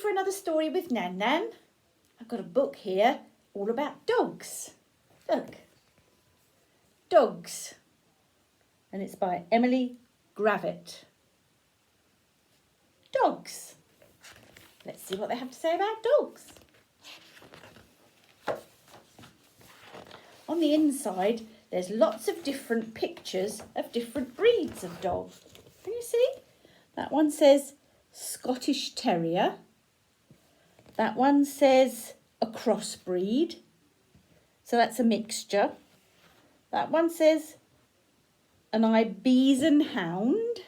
for another story with NanNan. I've got a book here all about dogs. Look, Dogs, and it's by Emily Gravett. Dogs. Let's see what they have to say about dogs. On the inside, there's lots of different pictures of different breeds of dog. Can you see? That one says Scottish Terrier. That one says a crossbreed. So that's a mixture. That one says an Iberian Hound.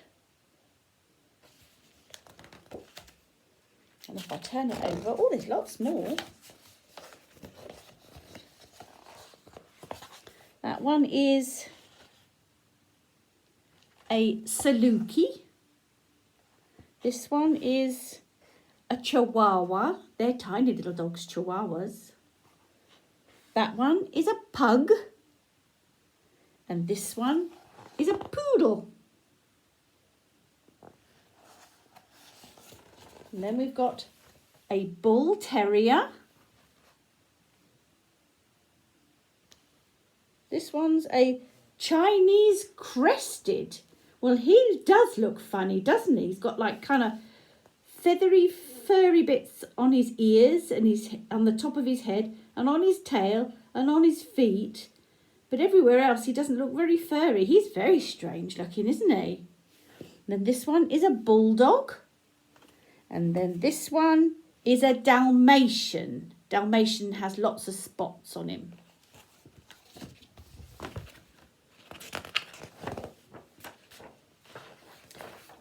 And if I turn it over, oh, there's lots more. That one is a Saluki. This one is a Chihuahua. They're tiny little dogs, Chihuahuas. That one is a Pug. And this one is a Poodle. And then we've got a Bull Terrier. This one's a Chinese Crested. Well, he does look funny, doesn't he? He's got like kind of feathery, furry bits on his ears and on the top of his head and on his tail and on his feet. But everywhere else, he doesn't look very furry. He's very strange looking, isn't he? And then this one is a Bulldog. And then this one is a Dalmatian. Dalmatian has lots of spots on him.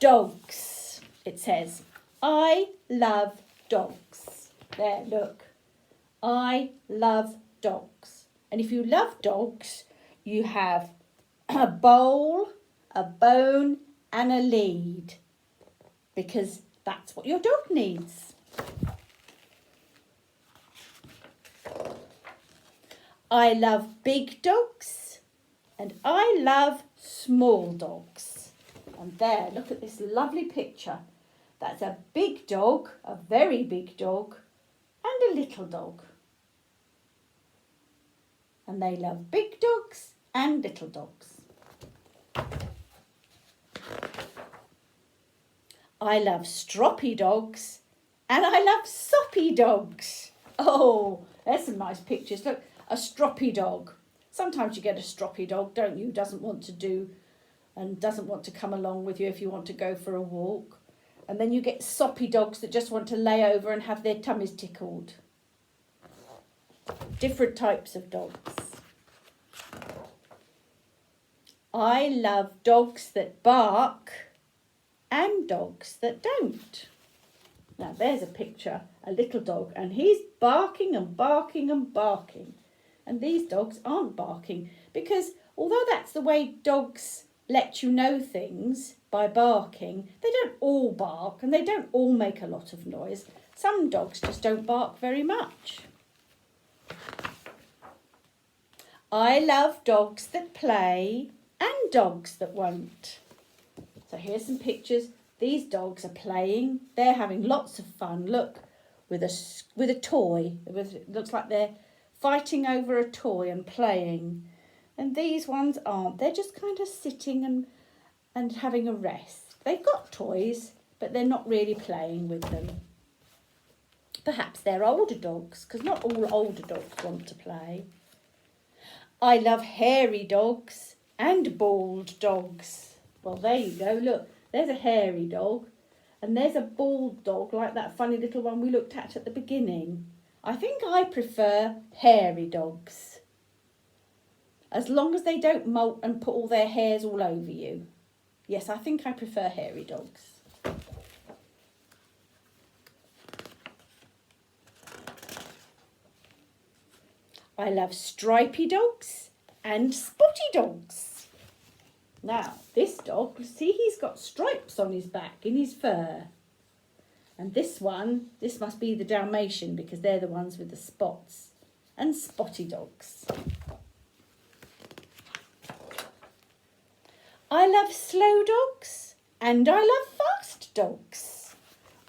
Dogs, it says. I love dogs. There, look. I love dogs. And if you love dogs, you have a bowl, a bone, and a lead. Because that's what your dog needs. I love big dogs and I love small dogs. And there, look at this lovely picture. That's a big dog, a very big dog, and a little dog. And they love big dogs and little dogs. I love stroppy dogs and I love soppy dogs. Oh, there's some nice pictures. Look, a stroppy dog. Sometimes you get a stroppy dog, don't you? Doesn't want to do and doesn't want to come along with you if you want to go for a walk. And then you get soppy dogs that just want to lay over and have their tummies tickled. Different types of dogs. I love dogs that bark and dogs that don't. Now there's a picture, a little dog, and he's barking and barking and barking. And these dogs aren't barking because although that's the way dogs let you know things by barking, they don't all bark and they don't all make a lot of noise. Some dogs just don't bark very much. I love dogs that play and dogs that won't. So here's some pictures. These dogs are playing. They're having lots of fun. Look, with a toy. It looks like they're fighting over a toy and playing. And these ones aren't. They're just kind of sitting and having a rest. They've got toys, but they're not really playing with them. Perhaps they're older dogs, because not all older dogs want to play. I love hairy dogs and bald dogs. Well, there you go. Look, there's a hairy dog and there's a bald dog like that funny little one we looked at the beginning. I think I prefer hairy dogs. As long as they don't molt and put all their hairs all over you. Yes, I think I prefer hairy dogs. I love stripy dogs and spotty dogs. Now, this dog, see, he's got stripes on his back in his fur. And this one, this must be the Dalmatian because they're the ones with the spots. And spotty dogs. I love slow dogs and I love fast dogs.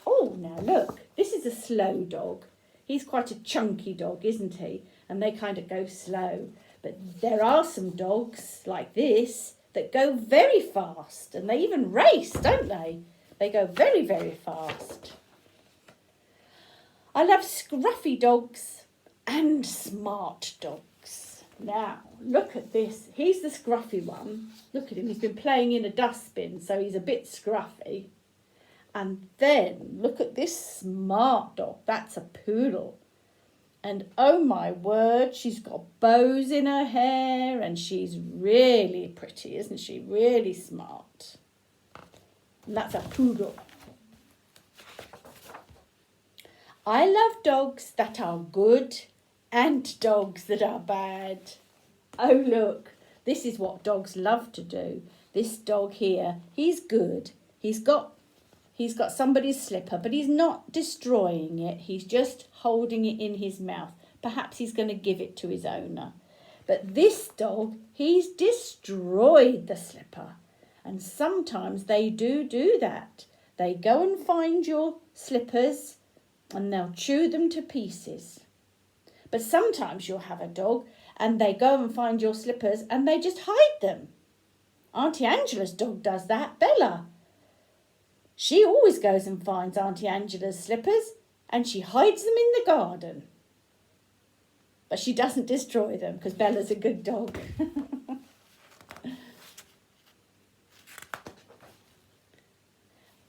Oh, Oh, now look, this is a slow dog. He's quite a chunky dog, isn't he? And they kind of go slow. But there are some dogs like this that go very fast, and they even race, don't they? They go very, very fast. I love scruffy dogs and smart dogs. Now, look at this. He's the scruffy one. Look at him. He's been playing in a dustbin, so he's a bit scruffy. And then look at this smart dog. That's a poodle. And oh my word, she's got bows in her hair and she's really pretty, isn't she? Really smart. And that's a poodle. I love dogs that are good and dogs that are bad. Oh look, this is what dogs love to do. This dog here, he's good. He's got somebody's slipper, but he's not destroying it. He's just holding it in his mouth. Perhaps he's going to give it to his owner. But this dog, he's destroyed the slipper. And sometimes they do that. They go and find your slippers and they'll chew them to pieces. But sometimes you'll have a dog and they go and find your slippers and they just hide them. Auntie Angela's dog does that, Bella. She always goes and finds Auntie Angela's slippers and she hides them in the garden. But she doesn't destroy them because Bella's a good dog.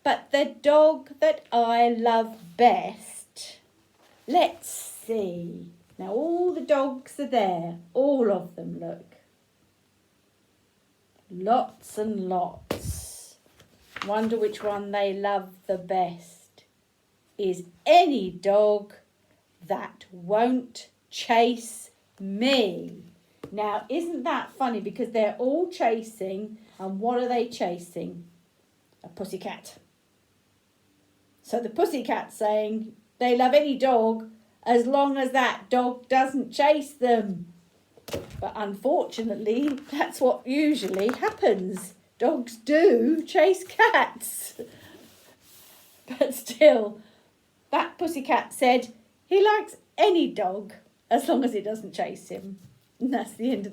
But the dog that I love best, let's see. Now all the dogs are there, all of them, look. Lots and lots. Wonder which one they love the best. Is any dog that won't chase me. Now, isn't that funny? Because they're all chasing, and what are they chasing? A pussycat. So the pussycat's saying they love any dog as long as that dog doesn't chase them. But unfortunately, that's what usually happens. Dogs do chase cats. But still, that pussycat said he likes any dog as long as it doesn't chase him. And that's the end of